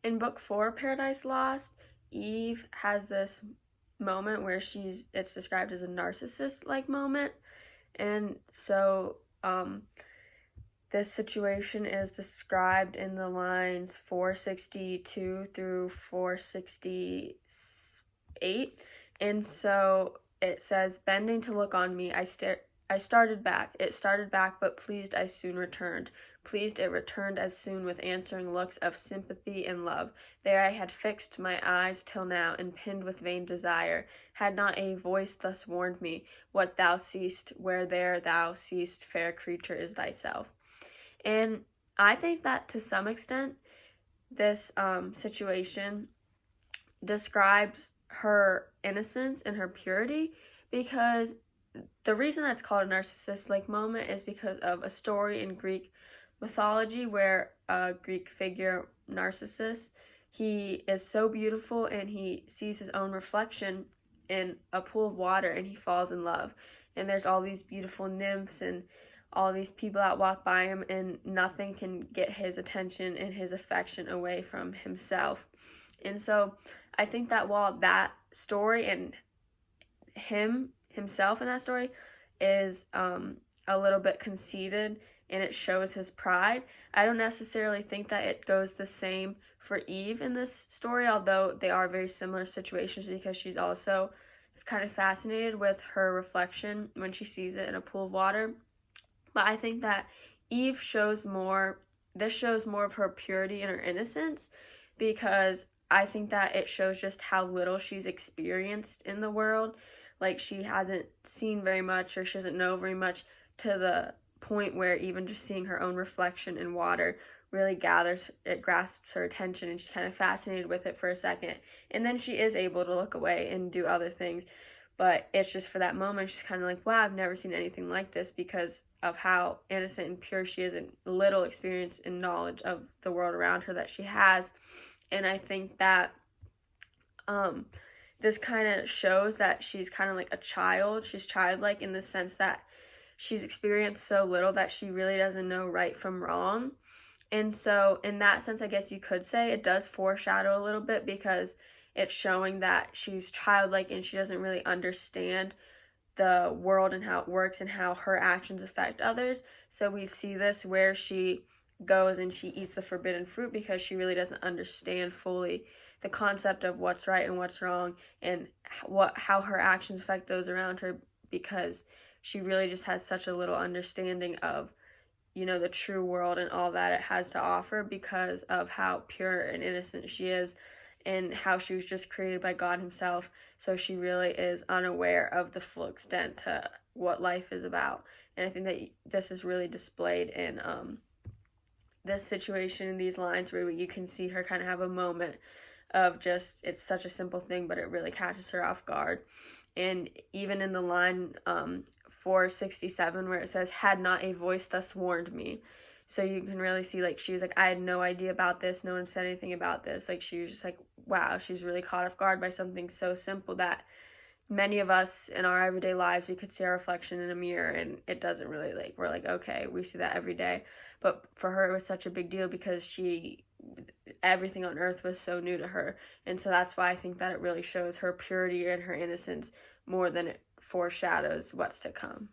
in book 4, Paradise Lost, Eve has this moment where it's described as a narcissist-like moment. And so this situation is described in the lines 462 through 468. And so it says, bending to look on me, I started back. It started back, but pleased I soon returned. Pleased it returned as soon with answering looks of sympathy and love. There I had fixed my eyes till now, and pinned with vain desire. Had not a voice thus warned me, what thou seest, where there thou seest, fair creature, is thyself. And I think that to some extent, this situation describes her innocence and her purity, because the reason that's called a narcissist-like moment is because of a story in Greek mythology where a Greek figure, Narcissus, he is so beautiful and he sees his own reflection in a pool of water and he falls in love. And there's all these beautiful nymphs and all these people that walk by him, and nothing can get his attention and his affection away from himself. And so I think that while that story and himself in that story is a little bit conceited and it shows his pride, I don't necessarily think that it goes the same for Eve in this story, although they are very similar situations, because she's also kind of fascinated with her reflection when she sees it in a pool of water. But I think that Eve shows more of her purity and her innocence, because I think that it shows just how little she's experienced in the world. Like, she hasn't seen very much, or she doesn't know very much, to the point where even just seeing her own reflection in water really grasps her attention, and she's kind of fascinated with it for a second. And then she is able to look away and do other things. But it's just for that moment, she's kind of like, wow, I've never seen anything like this, because of how innocent and pure she is, and little experience and knowledge of the world around her that she has. And I think that this kind of shows that she's kind of like a child. She's childlike in the sense that she's experienced so little that she really doesn't know right from wrong. And so in that sense, I guess you could say it does foreshadow a little bit, because it's showing that she's childlike and she doesn't really understand the world and how it works and how her actions affect others. So we see this where she goes and she eats the forbidden fruit because she really doesn't understand fully the concept of what's right and what's wrong, and how her actions affect those around her, because she really just has such a little understanding of, the true world and all that it has to offer, because of how pure and innocent she is and how she was just created by God himself. So she really is unaware of the full extent to what life is about. And I think that this is really displayed in this situation, in these lines, where you can see her kind of have a moment of just, it's such a simple thing, but it really catches her off guard. And even in the line 467, where it says, had not a voice thus warned me. So you can really see, like, she was like, I had no idea about this. No one said anything about this. Like, she was just like, wow, she's really caught off guard by something so simple that many of us in our everyday lives, we could see our reflection in a mirror and it doesn't really, like, we're like, okay, we see that every day. But for her, it was such a big deal because everything on earth was so new to her. And so that's why I think that it really shows her purity and her innocence more than it foreshadows what's to come.